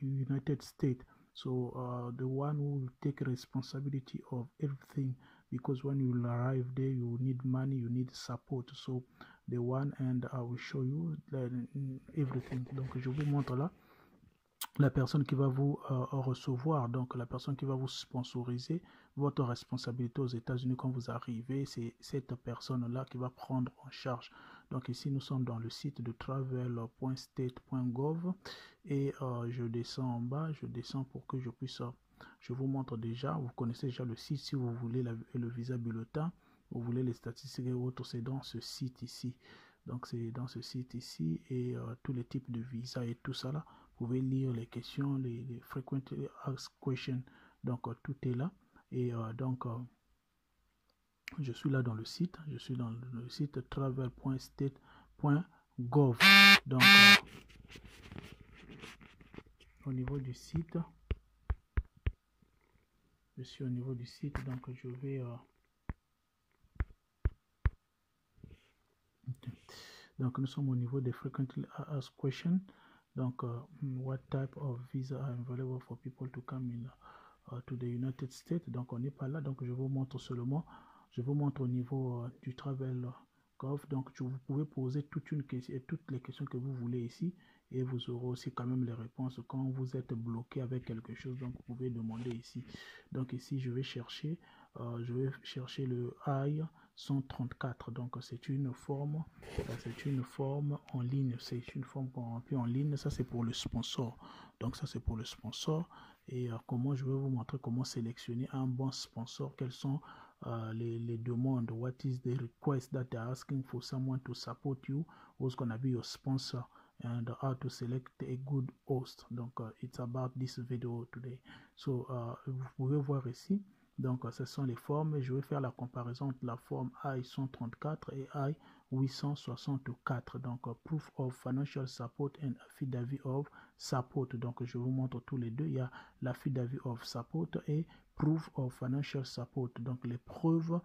United States. So the one who will take responsibility of everything, because when you arrive there, you need money, you need support. So the one, and I will show you everything. Donc je vous montre là la personne qui va vous recevoir, donc la personne qui va vous sponsoriser. Votre responsabilité aux États-Unis quand vous arrivez, c'est cette personne-là qui va prendre en charge. Donc ici, nous sommes dans le site de travel.state.gov et je descends en bas, je descends pour que je puisse, je vous montre déjà, vous connaissez déjà le site. Si vous voulez le visa bulletin, vous voulez les statistiques et autres, c'est dans ce site ici. Donc c'est dans ce site ici et tous les types de visas et tout ça là. Vous pouvez lire les questions, les frequently asked questions. Donc tout est là. Et donc je suis là dans le site. Je suis dans le site travel.state.gov. Donc au niveau du site, je suis au niveau du site. Donc je vais donc nous sommes au niveau des frequently asked questions. Donc what type of visa are available for people to come in to the United States. Donc on n'est pas là, donc je vous montre seulement, je vous montre au niveau du Travel Gov. Donc vous pouvez poser toutes les questions que vous voulez ici et vous aurez aussi quand même les réponses quand vous êtes bloqué avec quelque chose. Donc vous pouvez demander ici. Donc ici je vais chercher le I-134. Donc c'est une forme en ligne, c'est une forme qu'on remplit en ligne. Ça c'est pour le sponsor. Donc ça c'est pour le sponsor. Et comment je vais vous montrer comment sélectionner un bon sponsor, quelles sont les demandes, what is the request that they're asking for someone to support you, who's gonna be your sponsor, and how to select a good host. Donc it's about this video today. So vous pouvez voir ici, donc ce sont les formes et je vais faire la comparaison entre la forme I-134 et I-864. Donc proof of financial support and affidavit of support. Donc je vous montre tous les deux. Il y a l'affidavit of support et proof of financial support. Donc les preuves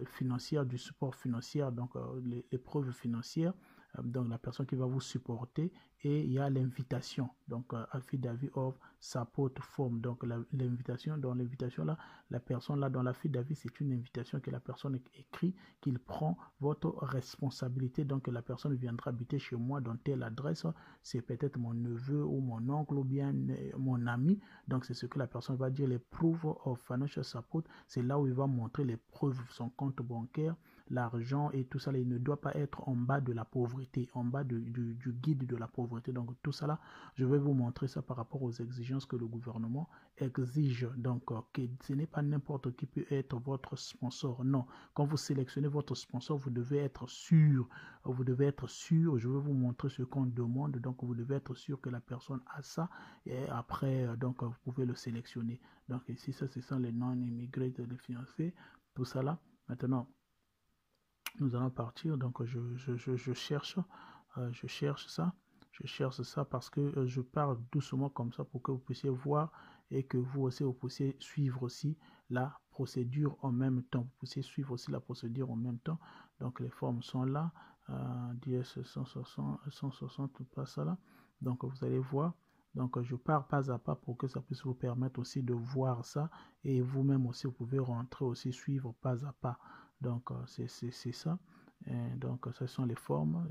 financières du support financier. Donc les preuves financières. Donc la personne qui va vous supporter, et il y a l'invitation, donc affidavit of support form. Donc l'invitation, dans l'invitation là, la personne là dans l'affidavit, c'est une invitation que la personne écrit, qu'il prend votre responsabilité. Donc la personne viendra habiter chez moi dans telle adresse, c'est peut-être mon neveu ou mon oncle ou bien mon ami. Donc c'est ce que la personne va dire. Les proof of financial support, c'est là où il va montrer les preuves, son compte bancaire, l'argent et tout ça là. Il ne doit pas être en bas de la pauvreté, en bas du guide de la pauvreté. Donc tout ça là, je vais vous montrer ça par rapport aux exigences que le gouvernement exige. Donc que ce n'est pas n'importe qui peut être votre sponsor. Non, quand vous sélectionnez votre sponsor, vous devez être sûr. Vous devez être sûr. Je vais vous montrer ce qu'on demande. Donc vous devez être sûr que la personne a ça. Et après, donc vous pouvez le sélectionner. Donc ici, ça, ce sont les non-immigrés, les fiancés. Tout ça là. Maintenant, nous allons partir. Donc je cherche ça. Je cherche ça parce que je parle doucement comme ça pour que vous puissiez voir et que vous aussi vous puissiez suivre aussi la procédure en même temps. Vous puissiez suivre aussi la procédure en même temps. Donc les formes sont là. DS 160 pas ça là. Donc vous allez voir. Donc je pars pas à pas pour que ça puisse vous permettre aussi de voir ça. Et vous-même aussi vous pouvez rentrer aussi, suivre pas à pas. Donc c'est ça. Et donc ce sont les formes.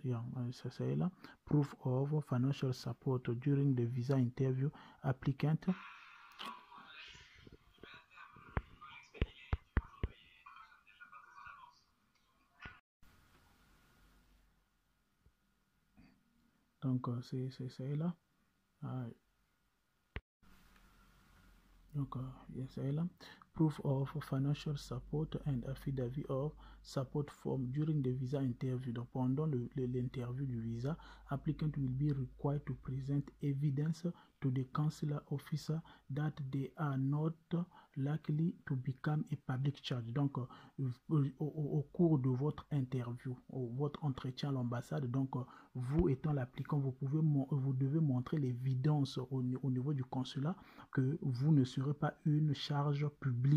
Ça c'est là. Proof of financial support during the visa interview applicant. Donc c'est là. Donc c'est là. Proof of financial support and affidavit of support form during the visa interview. Donc pendant l'interview du visa, applicant will be required to present evidence to the consular officer that they are not likely to become a public charge. Donc au cours de votre interview, votre entretien à l'ambassade, donc vous étant l'applicant, vous devez montrer l'évidence au niveau du consulat que vous ne serez pas une charge publique.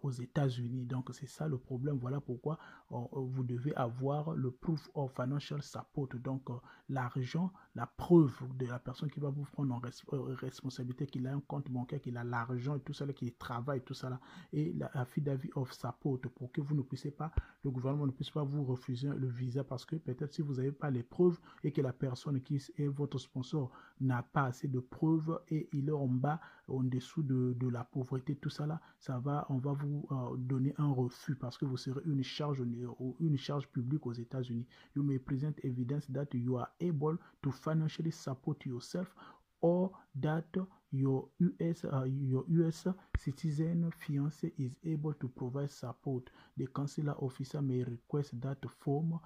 aux États-Unis. Donc, c'est ça le problème. Voilà pourquoi vous devez avoir le proof of financial support. Donc, l'argent, la preuve de la personne qui va vous prendre en responsabilité, qu'il a un compte bancaire, qu'il a l'argent et tout ça, qu'il travaille, tout ça là, et l'affidavit of support pour que vous ne puissiez pas, le gouvernement ne puisse pas vous refuser le visa parce que peut-être si vous n'avez pas les preuves et que la personne qui est votre sponsor n'a pas assez de preuves et il est en bas, en dessous de la pauvreté, tout ça là, on va vous donner un refus parce que vous serez une charge publique aux États-Unis. You may present evidence that you are able to financially support yourself or that your US citizen fiancé is able to provide support. The consular officer may request that form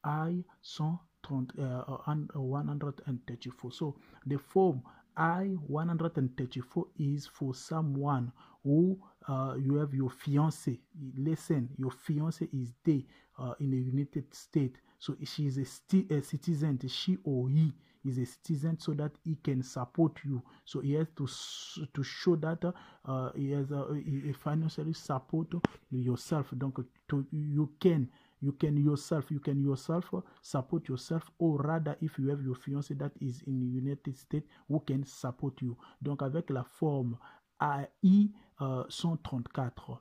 I-134. So the form I-134 is for someone who you have your fiancé. Listen, your fiancé is there in the United States. So she is a citizen, she or he is a citizen so that he can support you. So he has to show that he has a financially support yourself. Donc you can yourself support yourself, or rather if you have your fiancé that is in the United States who can support you. Donc avec la forme AI-134,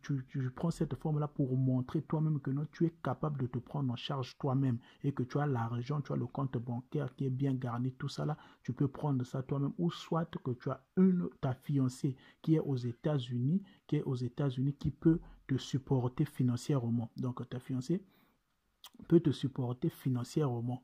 tu prends cette forme-là pour montrer toi-même que non, tu es capable de te prendre en charge toi-même et que tu as l'argent, tu as le compte bancaire qui est bien garni, tout ça là, tu peux prendre ça toi-même, ou soit que tu as ta fiancée qui est aux États-Unis, qui peut te supporter financièrement. Donc ta fiancée peut te supporter financièrement.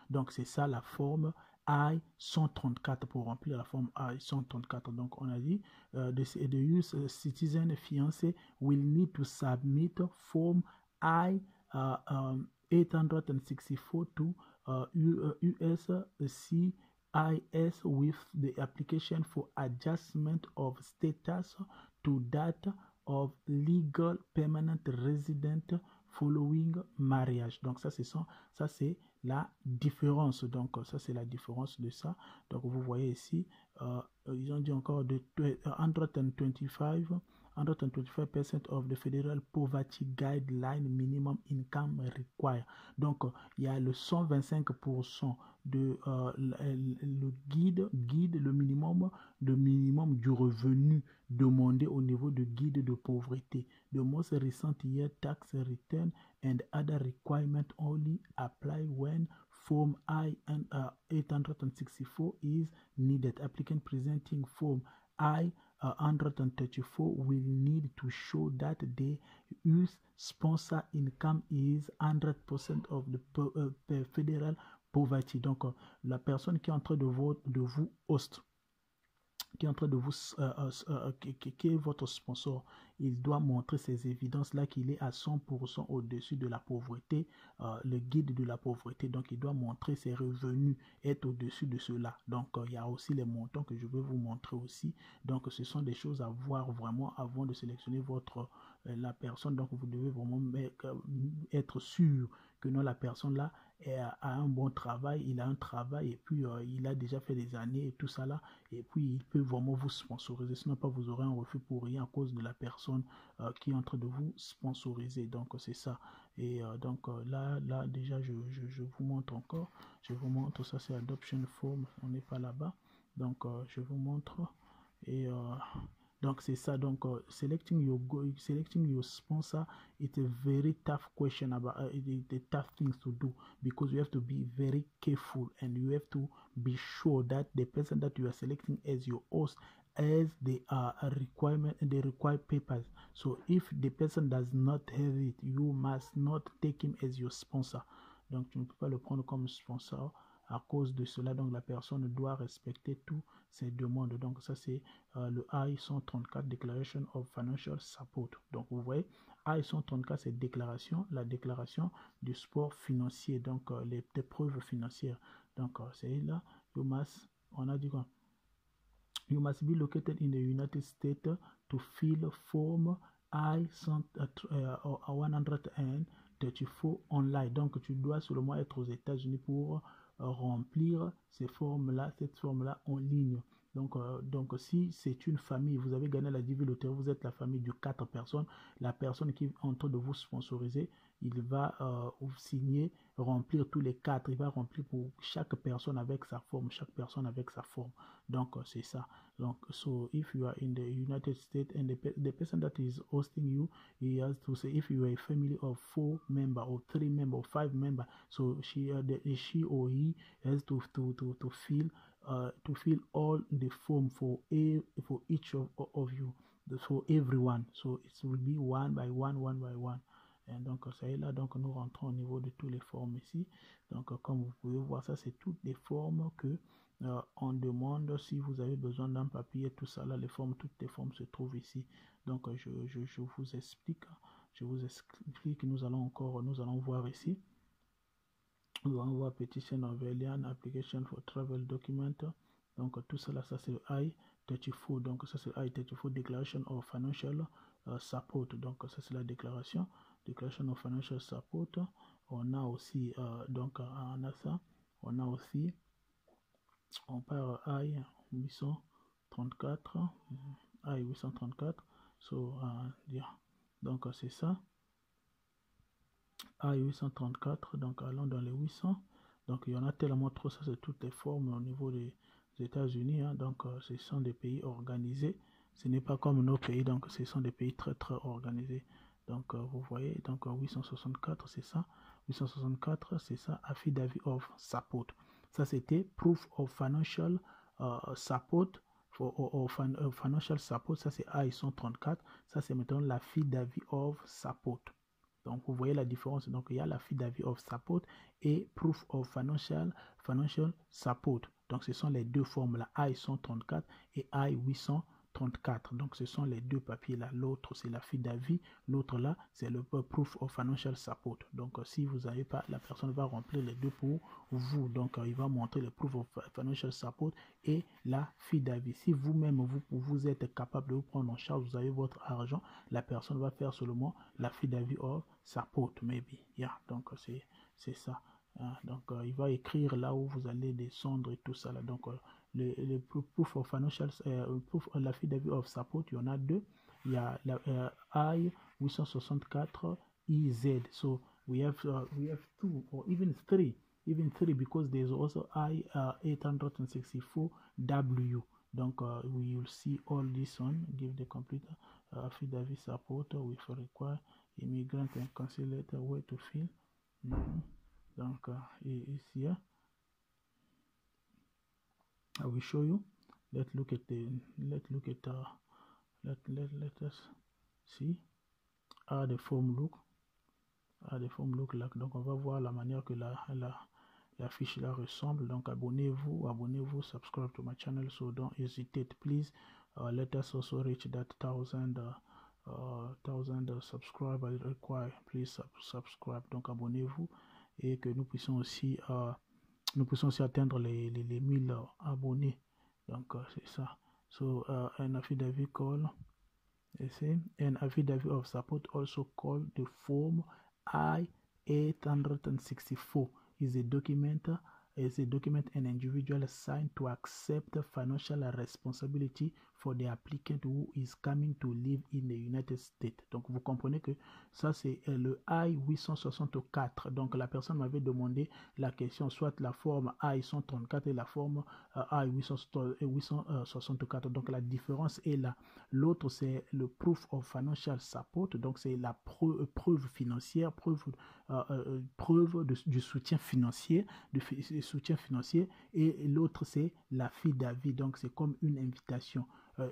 Donc c'est ça la forme I-134 pour remplir la forme I-134. Donc on a dit the US citizen fiancé will need to submit form I-864 to USCIS with the application for adjustment of status to that of legal permanent resident following marriage. Donc ça c'est la différence. Donc ça c'est la différence de ça. Donc vous voyez ici, ils ont dit encore de 125% of the Federal Poverty Guideline Minimum Income Required. Donc, il y a le 125% de le guide, le minimum du revenu demandé au niveau de guide de pauvreté. The most recent year tax return and other requirements only apply when Form I-864 is needed. Applicant presenting Form I-134 will need to show that the US sponsor income is 100% of the federal poverty. Donc, la personne qui est en train de vous host, qui est en train de vous, qui est votre sponsor, il doit montrer ces évidences-là qu'il est à 100% au-dessus de la pauvreté, le guide de la pauvreté. Donc, il doit montrer ses revenus, être au-dessus de cela. Donc, il y a aussi les montants que je vais vous montrer aussi. Donc, ce sont des choses à voir vraiment avant de sélectionner la personne. Donc, vous devez vraiment être sûr que non, la personne là a un bon travail, il a un travail et puis il a déjà fait des années et tout ça là, et puis il peut vraiment vous sponsoriser, sinon pas vous aurez un refus pour rien à cause de la personne qui est en train de vous sponsoriser. Donc c'est ça. Et donc là déjà je vous montre encore, ça c'est adoption form, on n'est pas là-bas, donc je vous montre. Et donc c'est ça. Donc selecting your sponsor, it's a very tough question about the tough things to do, because you have to be very careful and you have to be sure that the person that you are selecting as your host has the requirement and the required papers. So if the person does not have it, you must not take him as your sponsor. Donc tu ne peux pas le prendre comme sponsor à cause de cela. Donc la personne doit respecter tous ces demandes. Donc ça c'est le I-134 Declaration of Financial Support. Donc vous voyez, I-134 c'est la déclaration du support financier, donc les preuves financières. Donc c'est là, on a dit quoi? You must be located in the United States to fill form I-134 online. Donc tu dois seulement être aux États-Unis pour remplir cette forme-là en ligne. Donc si c'est une famille, vous avez gagné la Divi Loterie, vous êtes la famille de 4 personnes, la personne qui est en train de vous sponsoriser, il va signer, remplir tous les 4, il va remplir pour chaque personne avec sa forme, Donc c'est ça. Donc so if you are in the United States and the person that is hosting you, he has to say if you are a family of 4 members or 3 members or 5 members, so she or he has to fill all the form for each of you, for everyone. So it will be one by one. Et donc ça est là, donc nous rentrons au niveau de toutes les formes ici. Donc comme vous pouvez voir, ça c'est toutes les formes que on demande. Si vous avez besoin d'un papier, tout ça là, toutes les formes se trouvent ici. Donc je vous explique, nous allons voir ici. Nous allons voir petition of alien application for travel document. Donc tout ça là, ça c'est le I-34. Donc ça c'est le I-34 Declaration of Financial Support. Donc ça c'est la Declaration of Financial Support. On a aussi donc on a ça. On a aussi, on part I-834. I-834. So yeah. Donc c'est ça. I-834, donc allons dans les 800. Donc il y en a tellement trop, ça c'est toutes les formes au niveau des États-Unis. Hein. Donc ce sont des pays organisés. Ce n'est pas comme nos pays, donc ce sont des pays très organisés. Donc vous voyez, donc 864 c'est ça. 864 c'est ça, Affidavit of Support. Ça c'était Proof of Financial Support. Financial Support, ça c'est I-134. Ça c'est maintenant l'Affidavit of Support. Donc, vous voyez la différence. Donc, il y a l'Affidavit of Support et Proof of Financial Support. Donc, ce sont les deux formes, la I-134 et I-834. Donc, ce sont les deux papiers là. L'autre, c'est l'Affidavit. L'autre là, c'est le Proof of Financial Support. Donc, si vous n'avez pas, la personne va remplir les deux pour vous. Donc, il va montrer le Proof of Financial Support et l'Affidavit. Si vous-même, vous êtes capable de vous prendre en charge, vous avez votre argent, la personne va faire seulement l'Affidavit of Support, maybe. Yeah, donc c'est ça. Donc il va écrire là où vous allez descendre et tout ça là. Donc le Proof of Financial, l'Affidavit of Support, il y en a deux. Il y a la I-864 EZ. So we have two or even three because there's also I-864W. Donc we will see all this one. Give the complete affidavit support with require immigrant and consulate way to fill. Donc is here. I will show you. Let us see how the form look. Like. Donc on va voir la manière que la fiche là ressemble. Donc abonnez-vous, subscribe to my channel, so don't hesitate, please. Let us also reach that 1000 subscribers required. Please subscribe. Donc abonnez-vous et que nous puissions aussi atteindre les 1000 abonnés. Donc c'est ça. So an affidavit call. An affidavit of support, also called the form I-864, is a document an individual signed to accept financial responsibility for the applicant who is coming to live in the United States. Donc vous comprenez que ça c'est le I-864. Donc la personne m'avait demandé la question, soit la forme I-134 et la forme I-864. Donc la différence est là. L'autre c'est le Proof of Financial Support. Donc c'est la preuve financière, preuve du soutien financier, et l'autre c'est l'affidavit. Donc c'est comme une invitation.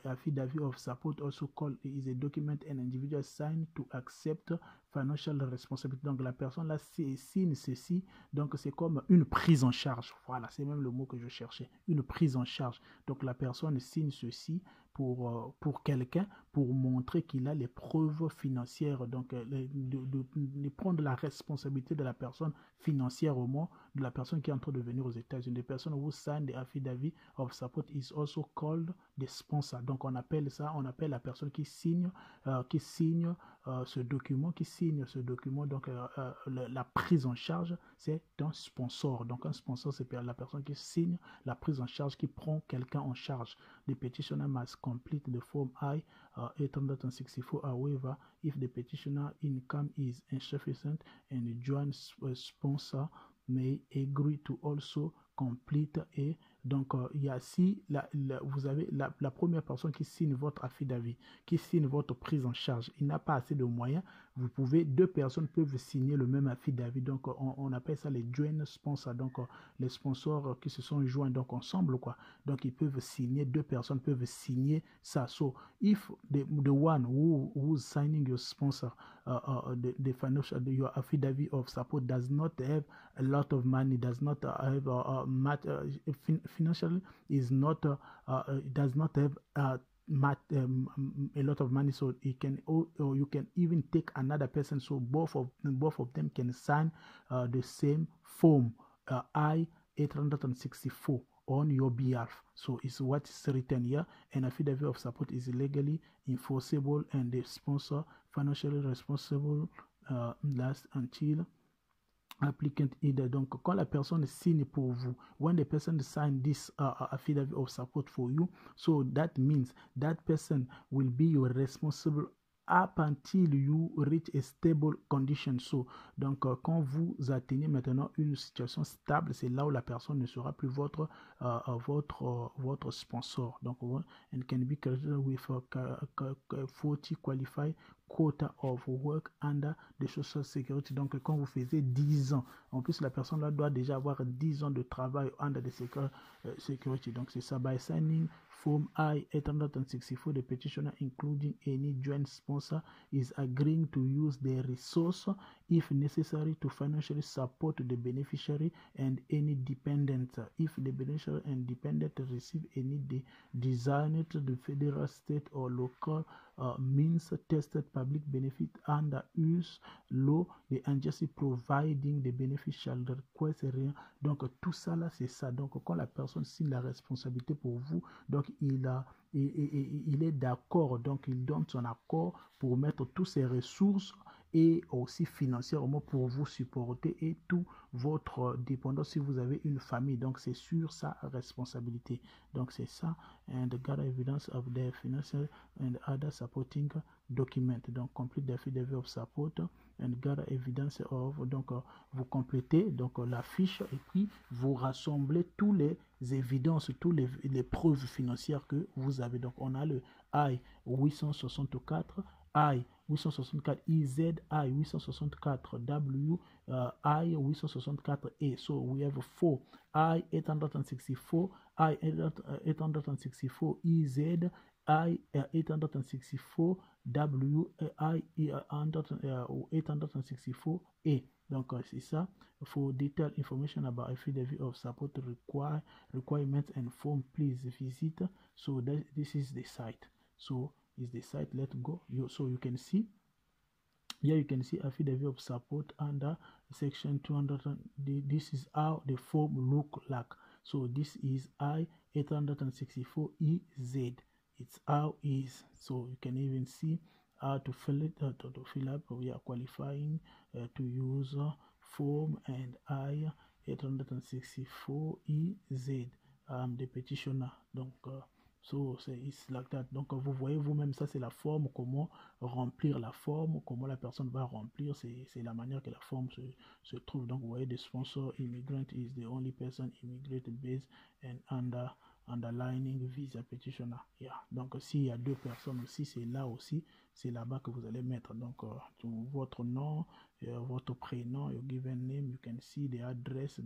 Affidavit of support, also called, is a document an individual signed to accept financial responsibility. Donc la personne là signe ceci, donc c'est comme une prise en charge. Voilà, c'est même le mot que je cherchais, une prise en charge. Donc la personne signe ceci pour quelqu'un, pour montrer qu'il a les preuves financières, donc de prendre la responsabilité de la personne financièrement, de la personne qui est en train de venir aux États-Unis. The person who signed the affidavit of support is also called the sponsor. Donc on appelle la personne qui signe ce document, donc la prise en charge, c'est un sponsor. Donc un sponsor, c'est la personne qui signe la prise en charge, qui prend quelqu'un en charge. The petitioner must complete the form I-864. However, if the petitioner income is insufficient and the joint sponsor may agree to also complete. Et donc il y a ici vous avez la première personne qui signe votre affidavit, qui signe votre prise en charge. Il n'a pas assez de moyens. Deux personnes peuvent signer le même affidavit. Donc on appelle ça les joint sponsors. Donc les sponsors qui se sont joints donc ensemble, quoi. Donc ils peuvent signer, deux personnes peuvent signer ça. So if the one who's signing your sponsor, the financial, your affidavit of support does not have a lot of money, does not have financially is not does not have a lot of money, so it can, or you can even take another person, so both of them can sign the same form I-864 on your behalf. So it's what is written here. An affidavit of support is legally enforceable and the sponsor financially responsible last until applicant either. Donc quand la personne signe pour vous, when the person sign this affidavit of support for you, so that means that person will be your responsible up until you reach a stable condition. So, donc quand vous atteignez maintenant une situation stable, c'est là où la personne ne sera plus votre sponsor. Donc and can be credited with 40 qualified quota of work under the Social Security. Donc quand vous faisiez 10 ans, en plus la personne là doit déjà avoir 10 ans de travail under the security. Donc c'est ça. By signing Form I-864, the petitioner, including any joint sponsor, is agreeing to use their resource, if necessary, to financially support the beneficiary and any dependent. If the beneficiary and dependent receive any designed to the federal, state, or local means tested public benefit under US law, the agency providing the beneficial request rien. Donc tout ça là, c'est ça. Donc quand la personne signe la responsabilité pour vous, donc il est d'accord, donc il donne son accord pour mettre toutes ses ressources et aussi financièrement pour vous supporter et tout votre dépendance si vous avez une famille. Donc c'est sur sa responsabilité. Donc c'est ça. And gather evidence of their financial and other supporting document. Donc complete the affidavit of support and gather evidence of. Donc vous complétez donc la fiche et puis vous rassemblez tous les évidences, toutes les preuves financières que vous avez. Donc on a le I-864, I-864 IZ, I-864 W, I-864 A. So we have 4 I-864, I-864 EZ, I-864 W, I-864 A. Donc c'est ça. For detailed information about affidavit of support requirements and form, please visit. So this is the site. So is the site. Let's go. So you can see here, you can see affidavit of support under section 200. This is how the form look like. So this is I-864 EZ. It's how is. So you can even see how to fill it, to fill up. We are qualifying to use form and I-864 EZ. The petitioner. Donc so it's like that. Donc vous voyez vous-même, ça c'est la forme, comment remplir la forme, comment la personne va remplir, c'est la manière que la forme se trouve. Donc vous voyez, the sponsor immigrant is the only person immigrated based and underlining visa petitioner. Yeah. Donc s'il y a deux personnes aussi, c'est là aussi, c'est là-bas que vous allez mettre donc votre nom, votre prénom, your given name, you can see the address,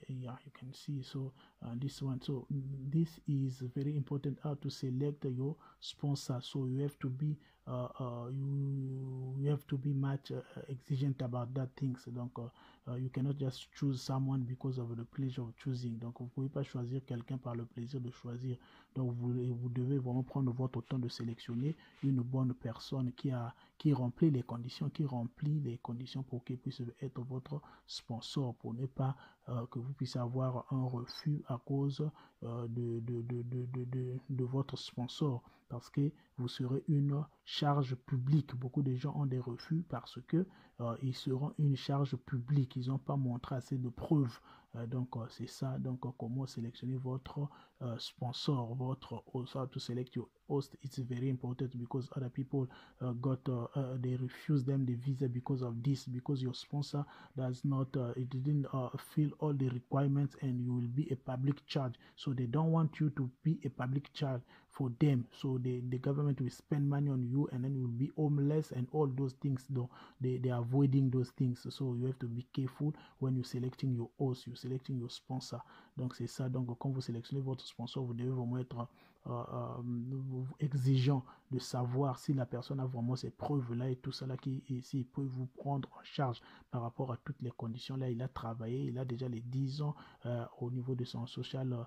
yeah, you can see. So this one, so this is very important, how to select your sponsor. So you have to be you have to be much exigent about that things. Donc you cannot just choose someone because of the pleasure of choosing. Donc vous pouvez pas choisir quelqu'un par le plaisir de choisir. Donc vous devez vraiment prendre votre temps de sélectionner une bonne personne qui remplit les conditions, pour qu'il puisse être votre sponsor, pour ne pas que vous puissiez avoir un refus à cause de votre sponsor, parce que vous serez une charge publique. Beaucoup de gens ont des refus parce que ils seront une charge publique, ils n'ont pas montré assez de preuves. Donc c'est ça. Donc comment sélectionner votre sponsor, votre host, how to select your host. It's very important because other people they refuse them the visa because of this, because your sponsor does not it didn't fill all the requirements, and you will be a public charge. So they don't want you to be a public charge for them. So the government will spend money on you, and then you will be homeless and all those things. Though they are avoiding those things. So you have to be careful when you're selecting your host, you're selecting your sponsor. Donc c'est ça. Donc quand vous sélectionnez votre sponsor, vous devez vraiment être exigeant de savoir si la personne a vraiment ces preuves-là et tout ça là, s'il peut vous prendre en charge par rapport à toutes les conditions. Là, il a travaillé, il a déjà les 10 ans au niveau de son social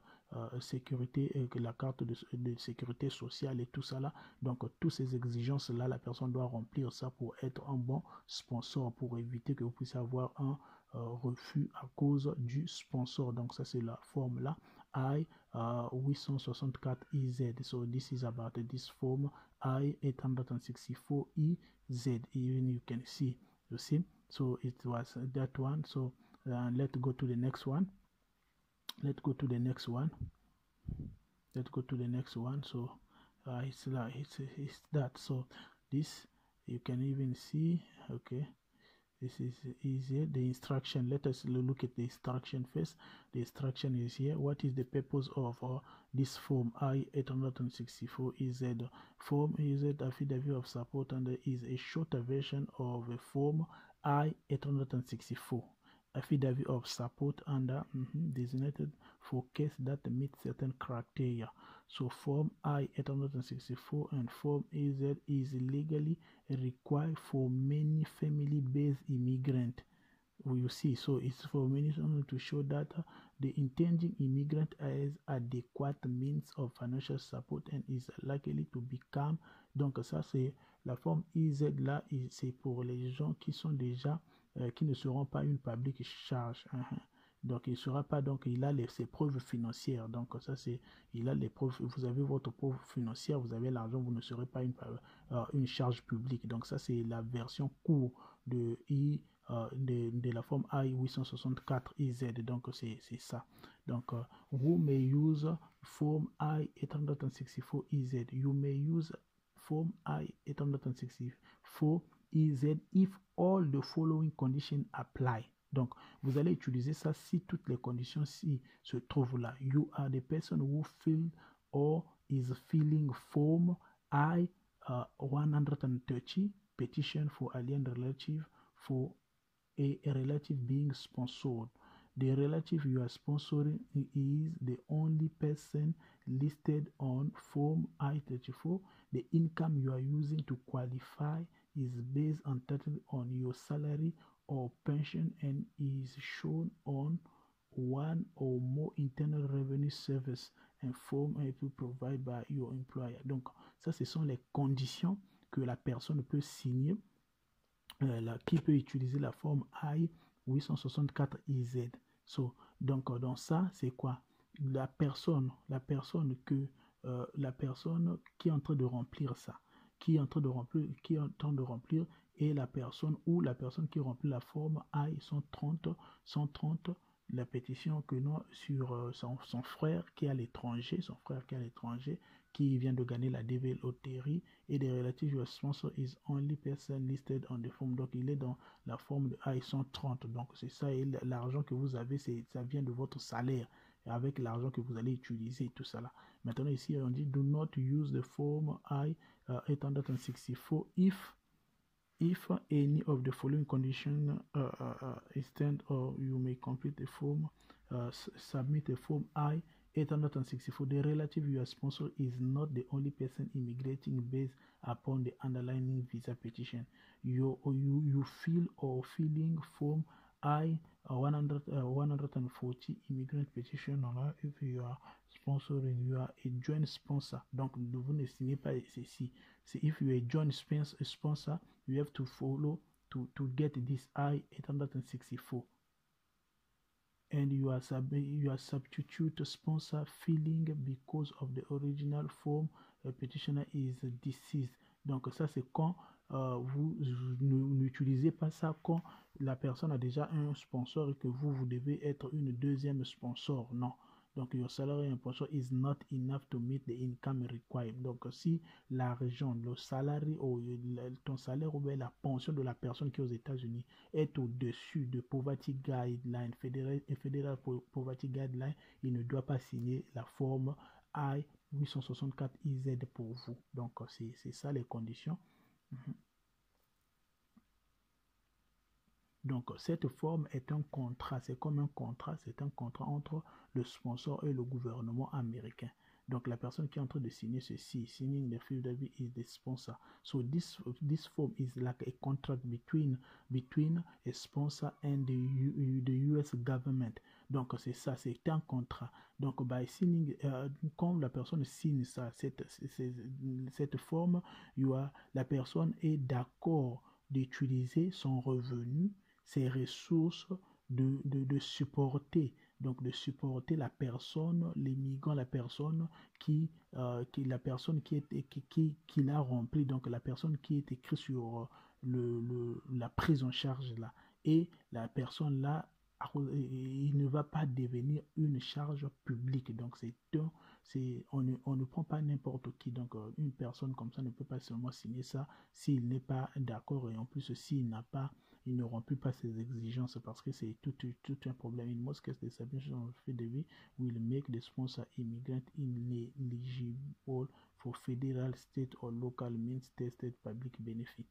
sécurité, la carte de sécurité sociale et tout ça là. Donc, toutes ces exigences-là, la personne doit remplir ça pour être un bon sponsor, pour éviter que vous puissiez avoir un refus à cause du sponsor. Donc, ça, c'est la forme là. I-864EZ. So this is about this form I-864EZ. Even you can see, you see. So it was that one. So let's go to the next one. Let's go to the next one. Let's go to the next one. So it's like it's that. So this you can even see. Okay. This is easier. The instruction, let us look at the instruction first. The instruction is here. What is the purpose of this form I-864EZ? Form EZ affidavit of support, and is a shorter version of a form I-864. Affidavit of support under designated for case that meet certain criteria. So form I-864 and form EZ is legally required for many family-based immigrant. You see, so it's for many to show that the intending immigrant has adequate means of financial support and is likely to become. Donc ça c'est la forme EZ là, c'est pour les gens qui sont déjà qui ne seront pas une public charge. Donc il sera pas, donc il a ses preuves financières. Donc ça c'est, il a les preuves, vous avez votre preuve financière, vous avez l'argent, vous ne serez pas une charge publique. Donc ça c'est la version court de la forme I-864EZ. Donc c'est ça. Donc who may use form I-864EZ? You may use form I-864EZ if all the following conditions apply. Donc, vous allez utiliser ça si toutes les conditions se trouvent là. You are the person who fill or is filling form I-130 petition for alien relative for a relative being sponsored. The relative you are sponsoring is the only person listed on form I-34. The income you are using to qualify is based entirely on your salary or pension and is shown on one or more internal revenue service and form provided by your employer. Donc, ça, ce sont les conditions que la personne peut signer, qui peut utiliser la forme I-864EZ. So, donc, dans ça, c'est quoi? La personne qui est en train de remplir ça, qui est en train de remplir, et la personne qui remplit la forme I-130, la pétition que non sur son frère qui est à l'étranger, qui vient de gagner la DV Lottery, et the relative your sponsor is only person listed on the form. Donc il est dans la forme de I-130. Donc c'est ça, et l'argent que vous avez, ça vient de votre salaire, avec l'argent que vous allez utiliser, tout ça là. Maintenant ici on dit do not use the form I-864 if any of the following conditions is stand, or you may complete the form submit a Form I-864. The relative you are sponsor is not the only person immigrating based upon the underlying visa petition. You fill or filling Form I-140 immigrant petition if you are sponsoring, you are a joint sponsor. Donc, vous ne signez pas ceci. So if you are a joint sponsor, you have to follow to get this I-864. And you are substitute sponsor filling because of the original form petitioner is deceased. Donc ça c'est quand vous n'utilisez pas ça quand la personne a déjà un sponsor et que vous devez être une deuxième sponsor. Non. Donc, your salary and sponsor is not enough to meet the income required. Donc, si l'argent, le salaire ou ton salaire ou bien la pension de la personne qui est aux États-Unis est au-dessus de Poverty Guideline, Federal Poverty Guideline, il ne doit pas signer la forme I-864-IZ pour vous. Donc, c'est ça les conditions. Donc, cette forme est un contrat, c'est comme un contrat, c'est un contrat entre le sponsor et le gouvernement américain. Donc, la personne qui est en train de signer ceci, signing the field is the sponsor. So, this form is like a contract between a sponsor and the US government. Donc, c'est ça, c'est un contrat. Donc, by signing, quand la personne signe ça, cette forme, la personne est d'accord d'utiliser son revenu, ses ressources, de supporter, donc de supporter la personne, l'immigrant, la personne qui l'a rempli, donc la personne qui est écrite sur la prise en charge là, et la personne là, il ne va pas devenir une charge publique. Donc on ne prend pas n'importe qui. Donc une personne comme ça ne peut pas seulement signer ça s'il n'est pas d'accord, et en plus s'il ne remplit pas ses exigences, parce que c'est tout un problème. In most cases, the submission of FDV will make the sponsor immigrant ineligible for federal, state or local means tested public benefit,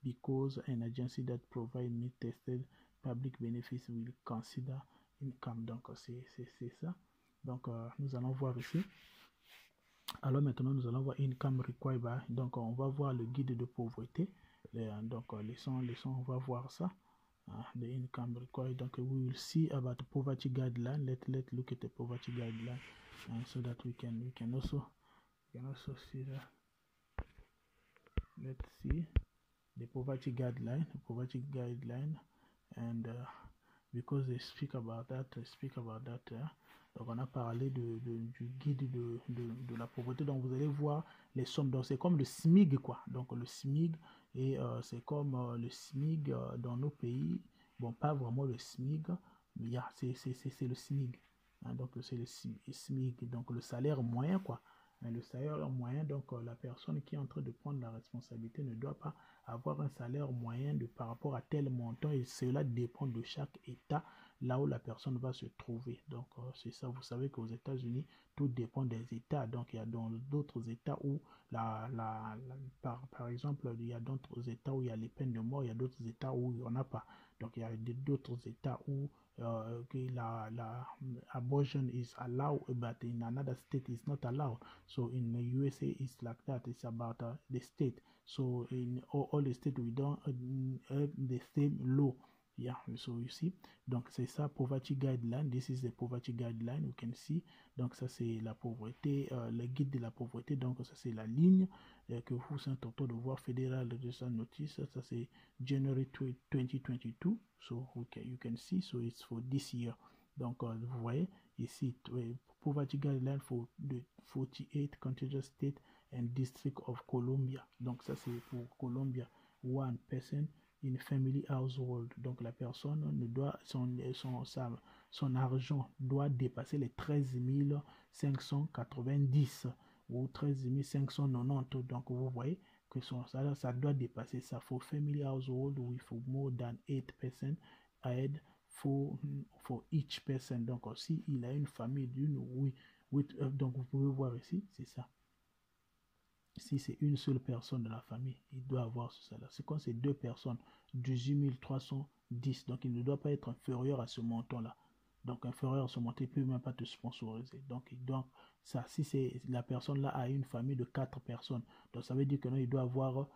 because an agency that provides means tested public benefits will consider income. Donc c'est ça. Donc nous allons voir ici. Alors maintenant nous allons voir income required. Donc on va voir le guide de pauvreté. Donc leçon on va voir ça. The income required. Donc we will see about the poverty guideline. Let's look at the poverty guideline, so that we can also see that. Let's see the poverty guideline, and because they speak about that, donc on a parlé du guide de la pauvreté. Donc vous allez voir les sommes. Donc c'est comme le SMIG quoi. Donc le SMIG, et c'est comme le SMIG dans nos pays. Bon, pas vraiment le SMIG, mais c'est le SMIG. Donc c'est le SMIG, donc le salaire moyen quoi. Mais le salaire moyen, donc la personne qui est en train de prendre la responsabilité ne doit pas avoir un salaire moyen par rapport à tel montant, et cela dépend de chaque État, là où la personne va se trouver. Donc c'est ça, vous savez qu'aux États-Unis, tout dépend des États. Donc il y a dans d'autres États où par exemple, il y a d'autres États où il y a les peines de mort, il y a d'autres États où il n'y en a pas. Donc il y a d'autres États où abortion is allowed, but in another state is not allowed. So in the USA it's like that. It's about the state. So in all the states we don't have the same law. Yeah, so you see, donc c'est ça, poverty guideline. This is the poverty guideline, you can see. Donc ça c'est la pauvreté, le guide de la pauvreté. Donc ça c'est la ligne que vous êtes en train de voir, Federal Register Notice. Ça c'est January 2022. So okay, you can see, so it's for this year. Donc vous voyez ici, poverty guideline for the 48 contiguous states and district of Columbia. Donc ça c'est pour Columbia. One person in family household. Donc la personne ne doit, son argent doit dépasser les 13 590 ou 13 590. Donc vous voyez que son salaire, ça doit dépasser ça. For family household with more than 8 person ahead for each person. Donc si il a une famille donc vous pouvez voir ici, c'est ça. Si c'est une seule personne de la famille, il doit avoir ce salaire. C'est quand c'est deux personnes, 18 310. Donc il ne doit pas être inférieur à ce montant-là. Donc, inférieur à ce montant, il ne peut même pas te sponsoriser. Donc, ça, si c'est la personne là a une famille de 4 personnes, donc ça veut dire que non, il doit avoir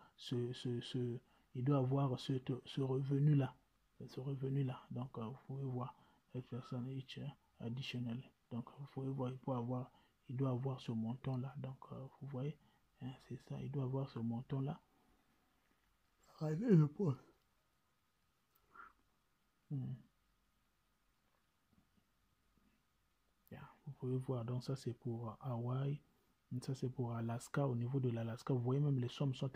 il doit avoir ce revenu-là. Ce revenu-là. Donc, vous pouvez voir cette personne each additionnel. Donc, vous pouvez voir, il doit avoir ce montant-là. Donc, vous voyez, hein, c'est ça, il doit avoir ce montant-là. Allez, le poste. Vous pouvez voir, donc ça c'est pour Hawaï, ça c'est pour Alaska. Au niveau de l'Alaska, vous voyez même les sommes sont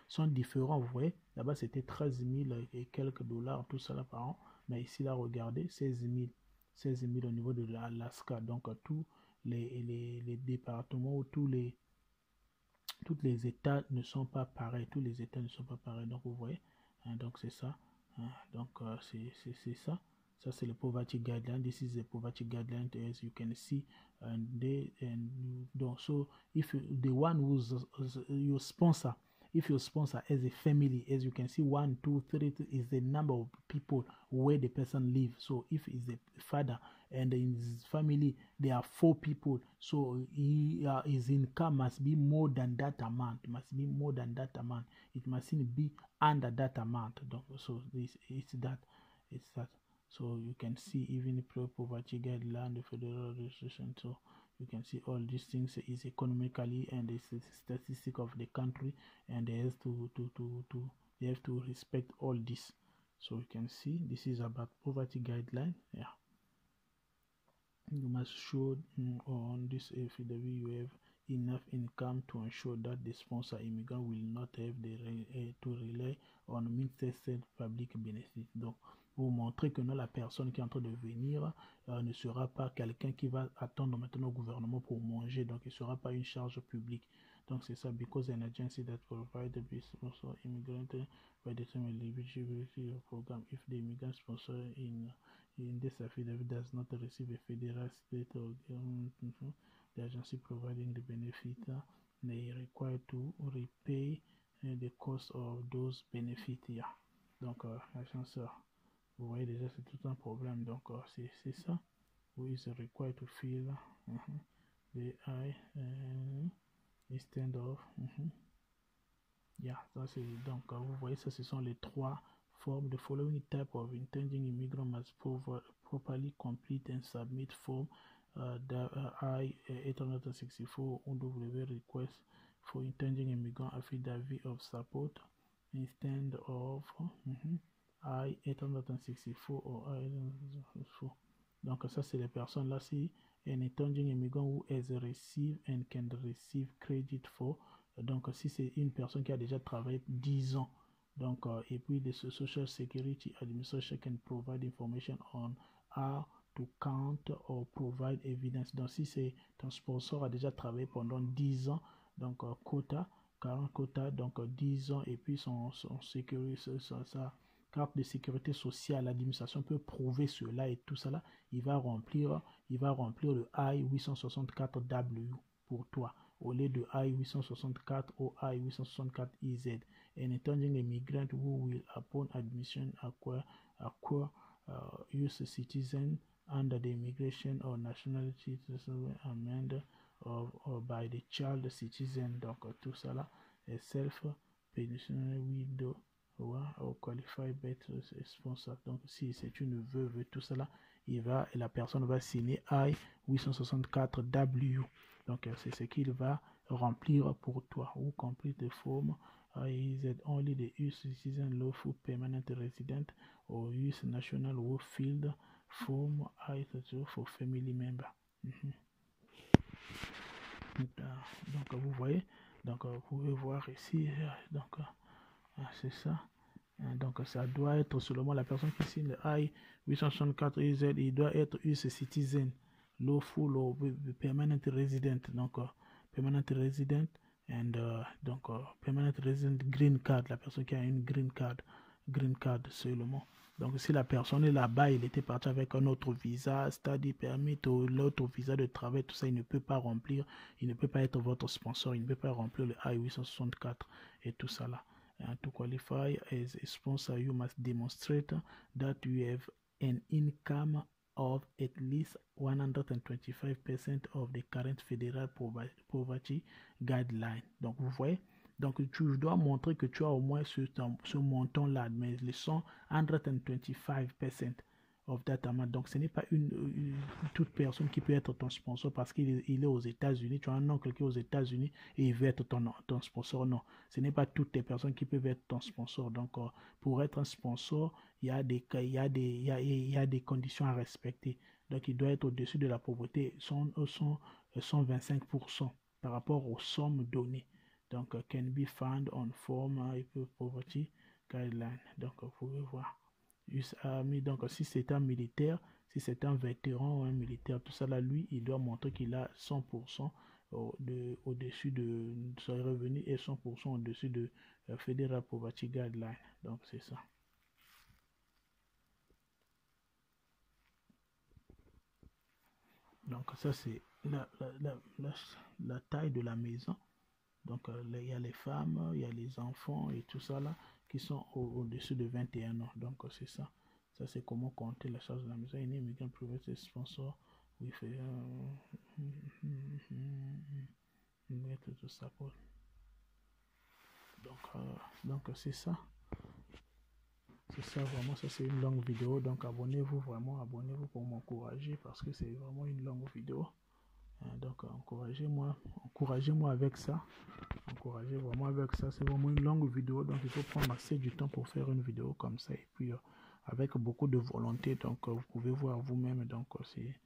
sont différents. Vous voyez, là-bas c'était 13 000 et quelques dollars, tout ça là par an. Mais ici là, regardez, 16 000 au niveau de l'Alaska. Donc tous les départements ou tous les États ne sont pas pareils. Tous les États ne sont pas pareils. Donc vous voyez, hein, donc c'est ça. Hein, donc c'est ça. Ça c'est le poverty guideline. This is the poverty guideline, as you can see. So if the one who's your sponsor, if your sponsor as a family, as you can see, 1, 2, 3 is the number of people where the person lives. So if he's a father and in his family there are 4 people, so his income must be more than that amount. Must be more than that amount. It mustn't be under that amount. So it's that. So you can see even pro-poverty guideline, the federal registration. So you can see all these things is economically and the statistic of the country, and they have to respect all this. So you can see this is about poverty guideline. Yeah, you must show on this FEW you have enough income to ensure that the sponsor immigrant will not have to rely on ministerial public benefit. Donc pour montrer que non, la personne qui est en train de venir ne sera pas quelqu'un qui va attendre maintenant au gouvernement pour manger, donc il ne sera pas une charge publique. Donc c'est ça, because an agency that provides the business sponsor immigrant by the time eligibility of program, if the immigrant sponsor in this affidavit does not receive a federal, state or government, the agency providing the benefit may require to repay the cost of those benefits. Yeah. Donc l'agence, vous voyez déjà c'est tout un problème. Donc c'est ça. Who is required to fill the instead of yeah, ça c'est donc vous voyez ça, ce sont les 3 formes. The following type of intending immigrant must properly complete and submit form I-864 OW request for intending immigrant affidavit of support instead of I-864 or I-864. Donc ça c'est les personnes là, si an intending immigrant who has received and can receive credit for. Donc si c'est une personne qui a déjà travaillé 10 ans, donc et puis the Social Security Administration can provide information on how to count or provide evidence. Donc si c'est ton sponsor a déjà travaillé pendant 10 ans, donc quota, 40 quotas, donc 10 ans, et puis son sécurité, sa carte de sécurité sociale, l'administration peut prouver cela et tout cela, il va remplir le I-864W pour toi, au lieu de I-864 ou I-864EZ. And intending immigrant who will, upon admission, acquire US citizen under the Immigration or Nationality Amendment or by the child citizen, donc tout cela est self-pensionary widow ou qualified better sponsor. Donc si c'est une veuve, tout cela, la personne va signer I-864W. Donc c'est ce qu'il va remplir pour toi. Ou complete the form is it only the US citizen lawful permanent resident or US national who filled form I-32 for family member. Donc vous voyez, donc vous pouvez voir ici, donc c'est ça. Donc ça doit être seulement la personne qui signe le I-864EZ, il doit être US citizen, lawful or permanent resident, donc permanent resident and donc permanent resident green card, la personne qui a une green card seulement. Donc si la personne est là-bas, il était parti avec un autre visa, study permit ou l'autre visa de travail, tout ça, il ne peut pas remplir, il ne peut pas être votre sponsor, il ne peut pas remplir le I-864 et tout ça là. To qualify as a sponsor, you must demonstrate that you have an income of at least 125% of the current federal poverty guideline. Donc, vous voyez, donc tu dois montrer que tu as au moins ce montant-là, mais le 125% of that amount. Donc, ce n'est pas toute personne qui peut être ton sponsor parce qu'il est aux États-Unis. Tu as un oncle qui est aux États-Unis et il veut être ton sponsor. Non, ce n'est pas toutes les personnes qui peuvent être ton sponsor. Donc, pour être un sponsor, il y a des conditions à respecter. Donc, il doit être au-dessus de la pauvreté, 125% par rapport aux sommes données. Donc, can be found on form poverty guideline. Donc, vous pouvez voir. Donc, si c'est un militaire, si c'est un vétéran ou un militaire, tout ça là, lui, il doit montrer qu'il a 100% au-dessus de ses revenus et 100% au-dessus de Federal Poverty Guideline. Donc, c'est ça. Donc, ça, c'est la taille de la maison. Donc, il y a les femmes, il y a les enfants et tout ça là qui sont au-dessus de 21 ans. Donc, c'est ça. Ça, c'est comment compter la charge de la maison. Any immigrant private sponsor with to support. Donc c'est ça. C'est ça, vraiment, ça c'est une longue vidéo. Donc, abonnez-vous vraiment, abonnez-vous pour m'encourager parce que c'est vraiment une longue vidéo. Donc, encouragez-moi avec ça. Encouragez vraiment avec ça. C'est vraiment une longue vidéo. Donc, il faut prendre assez du temps pour faire une vidéo comme ça. Et puis, avec beaucoup de volonté. Donc, vous pouvez voir vous-même. Donc, c'est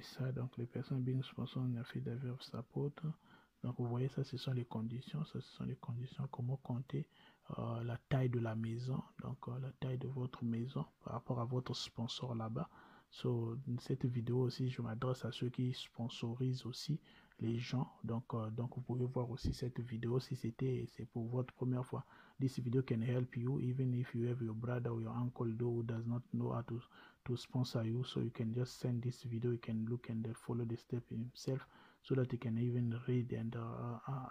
ça. Donc, les personnes being sponsor in affidavit of support. Donc, vous voyez, ça, ce sont les conditions. Ça, ce sont les conditions. Comment compter la taille de la maison. Donc, la taille de votre maison par rapport à votre sponsor là-bas. So, cette vidéo aussi, je m'adresse à ceux qui sponsorisent aussi les gens. Donc, vous pouvez voir aussi cette vidéo si c'est pour votre première fois. This video can help you even if you have your brother or your uncle who does not know how to sponsor you. So you can just send this video. You can look and follow the step himself so that you can even read and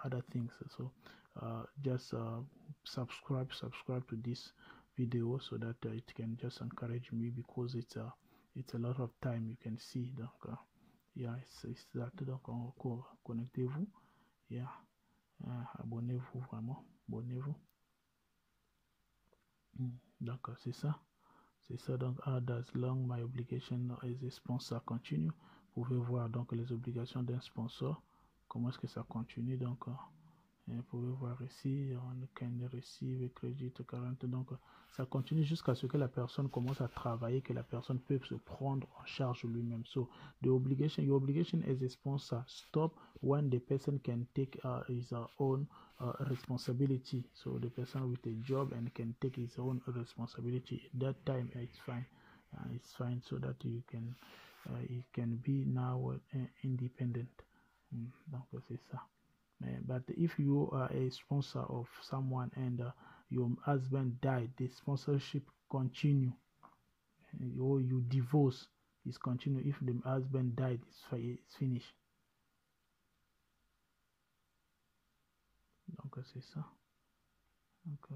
other things. So just subscribe to this video so that it can just encourage me because it's a lot of time, you can see. Donc yeah, it's that. Donc encore connectez-vous, yeah, abonnez-vous vraiment, abonnez-vous. Donc c'est ça. Donc how does long my obligation as a sponsor continue. Vous pouvez voir donc les obligations d'un sponsor, comment est-ce que ça continue. Donc vous pouvez voir ici, on can receive credit current. Donc ça continue jusqu'à ce que la personne commence à travailler, que la personne peut se prendre en charge lui-même. So your obligation as a sponsor stop when the person can take his own responsibility. So the person with a job and can take his own responsibility. At that time it's fine. It's fine so that you can be now independent. Donc c'est ça. But if you are a sponsor of someone and your husband died, the sponsorship continue. Or you divorce, is continue. If the husband died, it's finished. Donc c'est ça. Donc